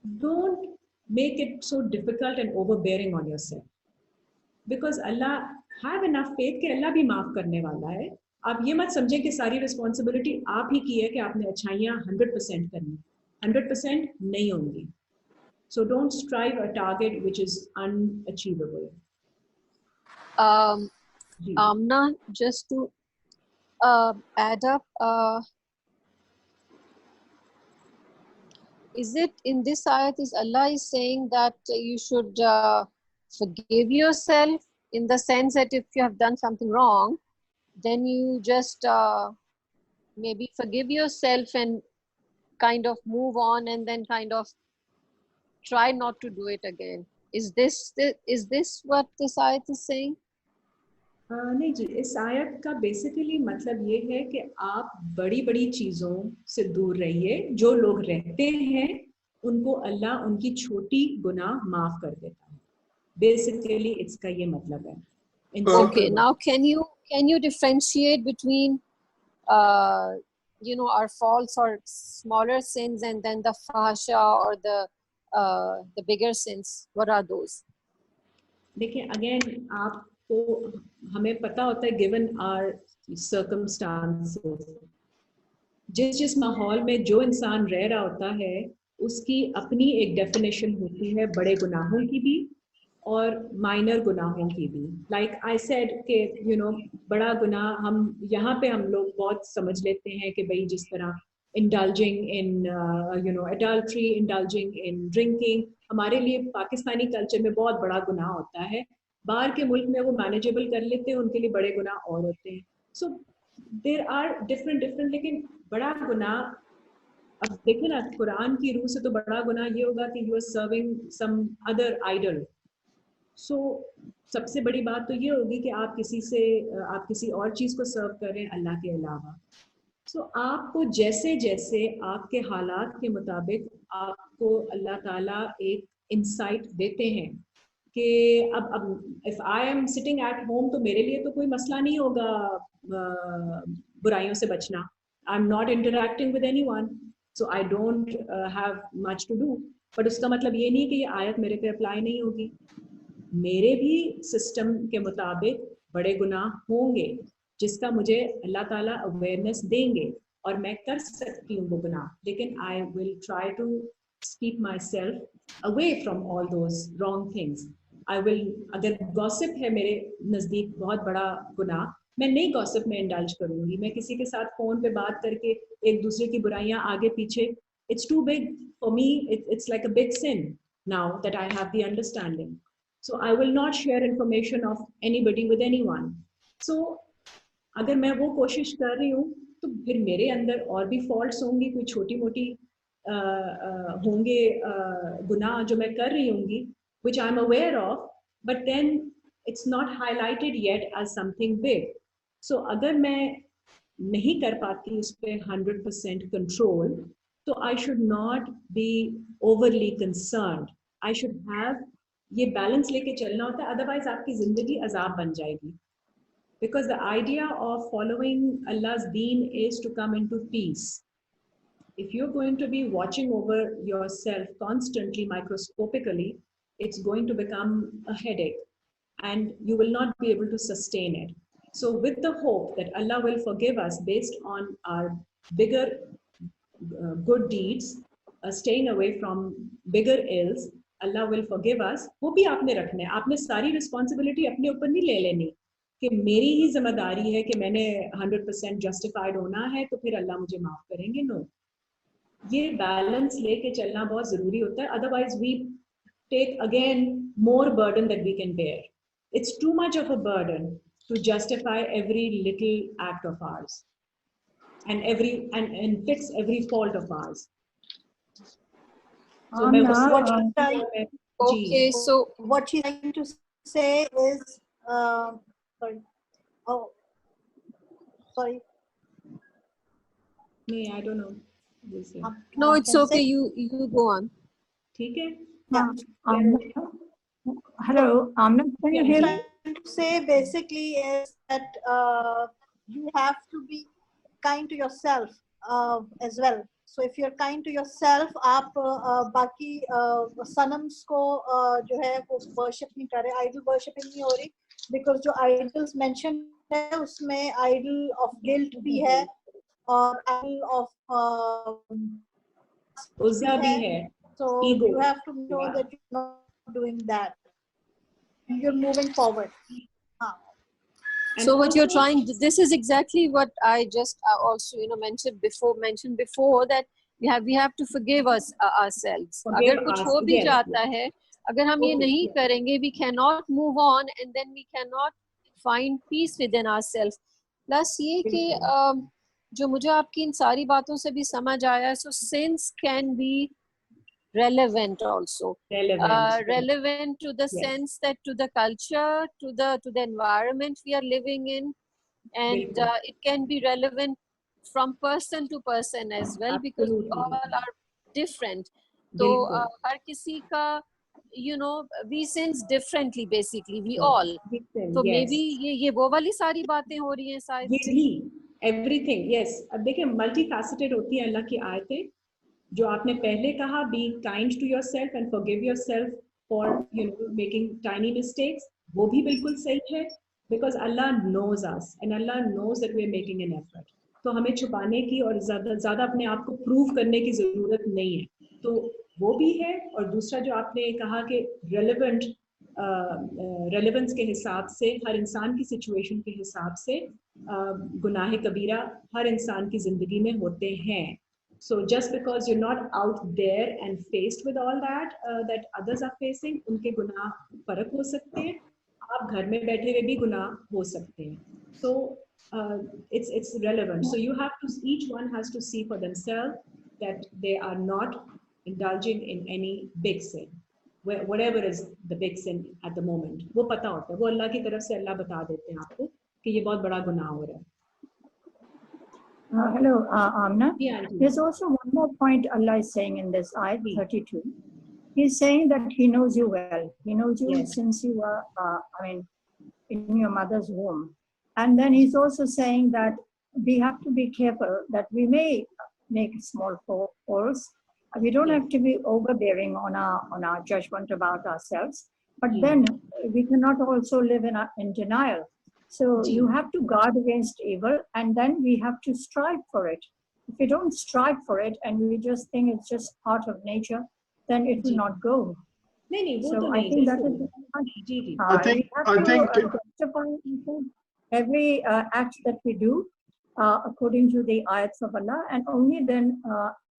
don't make it so difficult and overbearing on yourself, because Allah, have enough faith कि अल्लाह भी माफ करने वाला है। आप ये मत समझें कि सारी रिस्पॉन्सिबिलिटी आप ही की है कि आपने अच्छाइयाँ 100% करनी, 100% नहीं होंगी। So don't strive a target which is unachievable. Amna, just to add up, is it in this ayat is Allah is saying that you should forgive yourself, in the sense that if you have done something wrong, then you just maybe forgive yourself and kind of move on, and then kind of try not to do it again? Is this what this ayat is saying? नहीं जी, इस आयत का basically मतलब ये है कि आप बड़ी बड़ी चीज़ों से दूर रहिए। जो लोग रहते हैं उनको अल्लाह उनकी छोटी गुनाह माफ कर देता है, बेसिकली इसका ये मतलब है। Okay, now can you differentiate between our faults or smaller sins and then the fahsha or the bigger sins? What are those? देखिए, अगेन आपको, हमें पता होता है गिवन आवर सर्कमस्टांसेस, जिस माहौल में जो इंसान रह रहा होता है उसकी अपनी एक डेफिनेशन होती है बड़े गुनाहों की भी और माइनर गुनाहों की भी। लाइक आई सेड कि बड़ा गुनाह हम यहाँ पे हम लोग बहुत समझ लेते हैं कि भाई जिस तरह indulging in adultery, indulging in drinking, हमारे लिए पाकिस्तानी कल्चर में बहुत बड़ा गुनाह होता है। बाहर के मुल्क में वो मैनेजेबल कर लेते हैं, उनके लिए बड़े गुनाह और होते हैं। सो देयर आर डिफरेंट, लेकिन बड़ा गुनाह, अब देखिए ना, कुरान की रूह से तो बड़ा गुनाह ये होगा कि you are serving some other idol. So सबसे बड़ी बात तो ये होगी कि आप किसी और चीज़ को सर्व कर रहे हैं अल्लाह के अलावा। सो आपको जैसे जैसे आपके हालात के मुताबिक आपको अल्लाह ताला एक इंसाइट देते हैं कि अब if I am sitting at home तो मेरे लिए तो कोई मसला नहीं होगा बुराइयों से बचना। I am not interacting with anyone, so I don't have much to do. But उसका मतलब ये नहीं कि ये आयत मेरे पे अप्लाई नहीं होगी। मेरे भी सिस्टम के मुताबिक बड़े गुनाह होंगे जिसका मुझे अल्लाह ताला अवेयरनेस देंगे और मैं कर सकती हूँ वो गुनाह, लेकिन I will try to keep myself away from all those wrong things. I will, अगर गॉसिप है मेरे नज़दीक बहुत बड़ा गुनाह, मैं नहीं गॉसिप में इंडल्ज करूँगी। मैं किसी के साथ फ़ोन पे बात करके एक दूसरे की बुराइयाँ आगे पीछे, it's too big for me, it's like a big sin. now that I have the understanding. So I will not share information of anybody with anyone. So अगर मैं वो कोशिश कर रही हूँ तो फिर मेरे अंदर और भी फॉल्ट्स होंगी, कोई छोटी मोटी होंगे गुनाह जो मैं कर रही होंगी, which I'm aware of, but then it's not highlighted yet as something big. So अगर मैं नहीं कर पाती उस पर 100% control, तो I should not be overly concerned. I should have ये balance लेके चलना होता है, otherwise आपकी जिंदगी अजाब बन जाएगी. Because the idea of following Allah's deen is to come into peace. If you're going to be watching over yourself constantly, microscopically, it's going to become a headache and you will not be able to sustain it. So with the hope that Allah will forgive us based on our bigger good deeds, staying away from bigger ills, Allah will forgive us. वो भी आपने रखना है, आपने सारी responsibility अपने ऊपर नहीं ले लेनी कि मेरी ही जिम्मेदारी है कि मैंने 100% justified होना है तो फिर अल्लाह मुझे माफ करेंगे. No, ये balance लेके चलना बहुत जरूरी होता है. Otherwise we take again more burden that we can bear. It's too much of a burden to justify every little act of ours and fix every fault of ours. So okay, so what she's trying to say is sorry. Oh, sorry. Me, I don't know. no, it's okay. You go on. ठीक है. Hello, Amna, can you hear me? What I'm trying to say basically is that you have to be kind to yourself as well. So if you're kind to yourself, आप बाकी सनम्स को जो है वो worship नहीं कर रहे, idol worshiping नहीं हो रही, because जो idols mentioned है उसमें idol of guilt भी है और idol of उज़्ज़ा भी है. So ego. you have to know that you're not doing that. You're moving forward. So what you're trying, this is exactly what I just also mentioned before that we have to forgive us ourselves. Forgive अगर कुछ us, हो भी yes, जाता है, अगर हम ये नहीं करेंगे, we cannot move on and then we cannot find peace within ourselves. Plus ये कि जो मुझे आपकी इन सारी बातों से भी समझ आया, so sins can be relevant also, relevant to the sense that to the culture, to the environment we are living in, and it can be relevant from person to person as well. Because we all are different. So हर किसी का we sense differently basically, we all. So maybe ये वो वाली सारी बातें हो रही हैं शायद. ये everything, yes. अब देखिए multifaceted होती है अल्लाह की आयतें. जो आपने पहले कहा, be kind to yourself and forgive yourself for making tiny mistakes, वो भी बिल्कुल सही है, because Allah knows us and Allah knows that we are making an effort. तो हमें छुपाने की और ज़्यादा अपने आप को प्रूव करने की ज़रूरत नहीं है. तो वो भी है. और दूसरा जो आपने कहा कि रेलेवेंस के हिसाब से, हर इंसान की सिचुएशन के हिसाब से गुनाह कबीरा हर इंसान की ज़िंदगी में होते हैं. So just because you're not out there and faced with all that that others are facing, उनके गुनाह फर्क हो सकते हैं. आप घर में बैठे हुए भी गुनाह हो सकते हैं. So it's relevant. So you have to, each one has to see for themselves that they are not indulging in any big sin, whatever is the big sin at the moment. वो पता होता है, वो अल्लाह की तरफ से अल्लाह बता देते हैं आपको कि ये बहुत बड़ा गुनाह हो रहा है. Hello, Amna. There's also one more point Allah is saying in this ayat 32. He's saying that He knows you well. He knows you since you were, in your mother's womb. And then He's also saying that we have to be careful that we may make small faults. We don't have to be overbearing on our judgment about ourselves. But then we cannot also live in denial. So you have to guard against evil, and then we have to strive for it. If we don't strive for it and we just think it's just part of nature, then it will not go. So I think that is I think every act that we do according to the ayats of Allah, and only then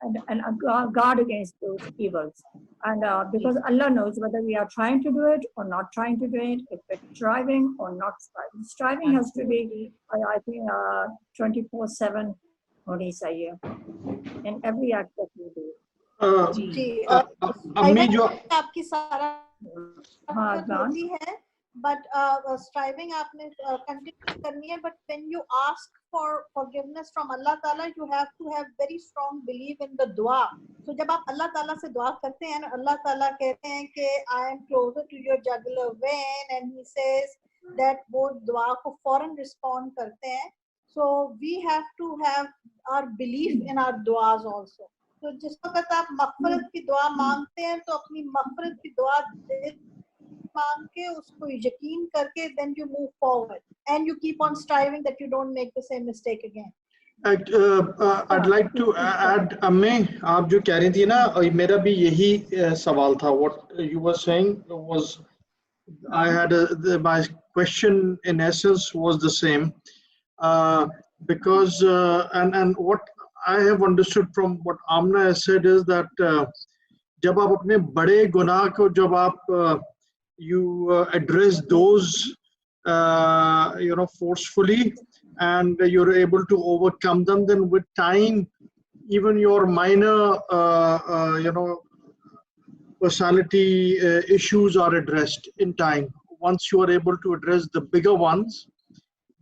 and guard against those evils. And because Allah knows whether we are trying to do it or not trying to do it, if we're striving or not striving. Striving has to be, I think, 24/7 honi chahiye in every act that we do. जी आपकी सारा होती है, but striving आपने continue करनी है. But when you ask for forgiveness from Allah Taala, you have to have very strong belief in the dua. So जब आप Allah Taala से दुआ करते हैं, Allah Taala कहते हैं कि I am closer to your jugular vein, and He says that वो दुआ को फौरन respond करते हैं. So we have to have our belief in our duas also. तो जिस वक्त आप मग़फ़िरत की दुआ मांगते हैं, तो अपनी मग़फ़िरत की दुआ मांग के उसको यकीन करके then you move forward and you keep on striving that you don't make the same mistake again. I'd like to add, अम्मे आप जो कह रही थी ना, मेरा भी यही सवाल था. What you were saying was, I had my question in essence was the same, because and what I have understood from what Amna has said is that जब आप अपने बड़े गुनाह को जब आप you address those forcefully, and you're able to overcome them, then with time even your minor personality issues are addressed in time. Once you are able to address the bigger ones,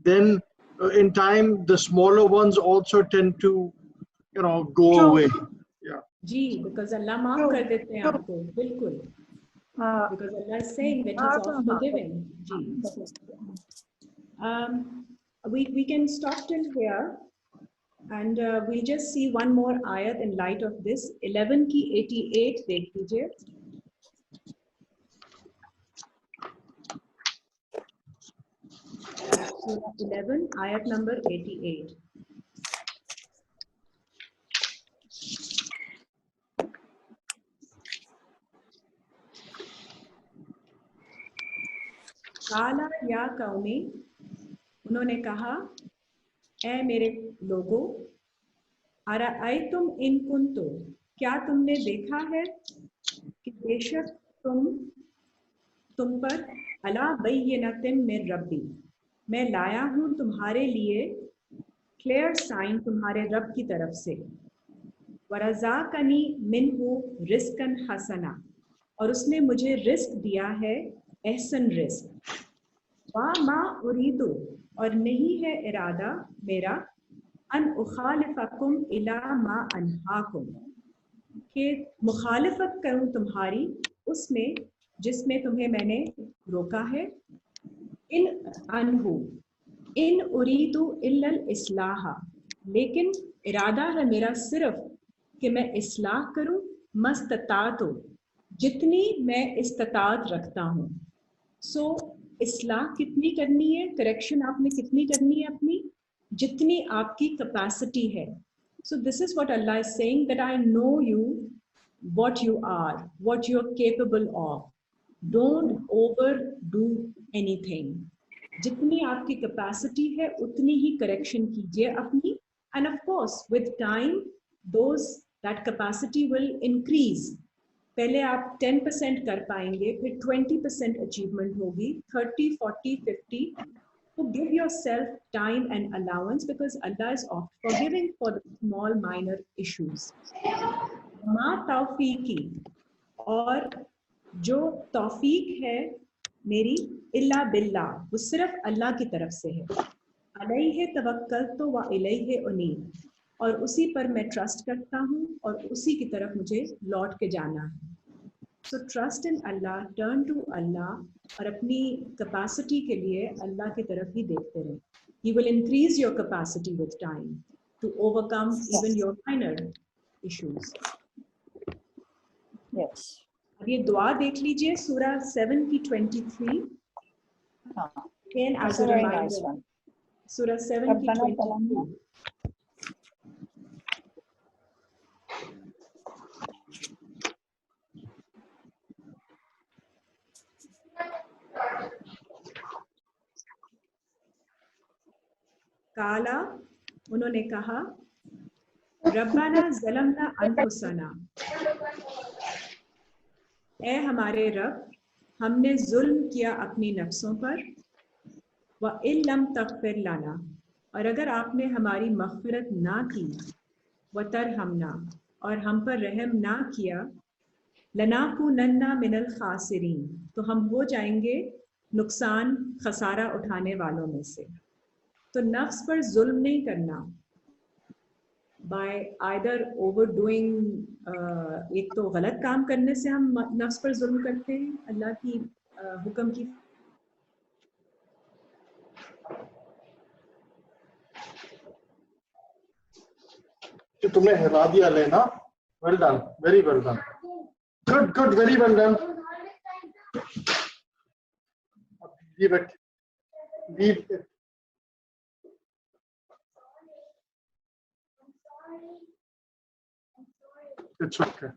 then in time the smaller ones also tend to go away. Yeah. Ji, because Allah माफ कर देते हैं आपको, बिल्कुल. Because Allah is saying that He's all forgiving. We can stop till here, and we'll just see one more ayat in light of this. 11 की 88 देख लीजिए. Surah 11, ayat number 88. काला या कौमी, उन्होंने कहा, ऐ मेरे लोगों, अराअयतुम इन कुन्तु, क्या तुमने देखा है कि बेशक तुम पर अला बय्यिनतिन मिन रब्बी, मैं लाया हूँ तुम्हारे लिए क्लियर साइन तुम्हारे रब की तरफ से. वरज़ाकनी मिन्हु रिज़्क़न हसना, और उसने मुझे रिस्क दिया है एहसन रिस्क. वा मा उरीदु, और नहीं है इरादा मेरा अन उखालिफकुम इला मा अनहाकुम, कि मुखालिफत करूं तुम्हारी उसमें जिसमें तुम्हें मैंने रोका है. इन अनहु इन उरीदु इल्लल इस्लाहा, लेकिन इरादा है मेरा सिर्फ कि मैं इस्लाह करूं, मस्ततातो, जितनी मैं इस्तात रखता हूँ. सो इस्लाह कितनी करनी है, करेक्शन आपने कितनी करनी है अपनी, जितनी आपकी कैपेसिटी है. So this is what Allah is saying, that I know you what you are, what you are capable of. Don't overdo anything. जितनी आपकी कैपेसिटी है उतनी ही करेक्शन कीजिए अपनी. And of course with time that capacity will increase. पहले आप 10% कर पाएंगे, फिर 20% अचीवमेंट होगी, 30, 40, 50. So give yourself time and allowance, because Allah is forgiving for the small minor issues. मा तौफीकी, और जो तौफीक है मेरी इल्ला बिल्लाह, वो सिर्फ अल्लाह की तरफ से है. अलैहि तवक्कलतु व इलैहि उनीब, और उसी पर मैं ट्रस्ट करता हूँ और उसी की तरफ मुझे लौट के जाना है. So trust in Allah, turn to Allah, और अपनी कैपेसिटी के लिए अल्लाह की तरफ ही देखते रहें. He will increase your capacity with time to overcome even your minor issues. अब ये दुआ देख लीजिए, सूरा 7 की 23. Again, as a reminder, सूरा 7 की 23. काला, उन्होंने कहा, रब्बाना ज़लमना अनफुसना, ए हमारे रब, हमने जुल्म किया अपनी नफ्सों पर। व इल्लम तगफिर लना, और अगर आपने हमारी मग़फ़िरत ना की, व तरहमना, और हम पर रहम ना किया, लनाकुनन्ना मिनल खासिरीन, तो हम हो जाएंगे नुकसान खसारा उठाने वालों में से। तो नफ्स पर जुल्म नहीं करना by either overdoing, एक तो गलत काम करने से हम नफ्स पर जुल्म करते हैं, अल्लाह की हुक्म की कि तुमने हिला दिया लेना। Well done, very well done, good good, very well done. leave it, leave it. It's okay.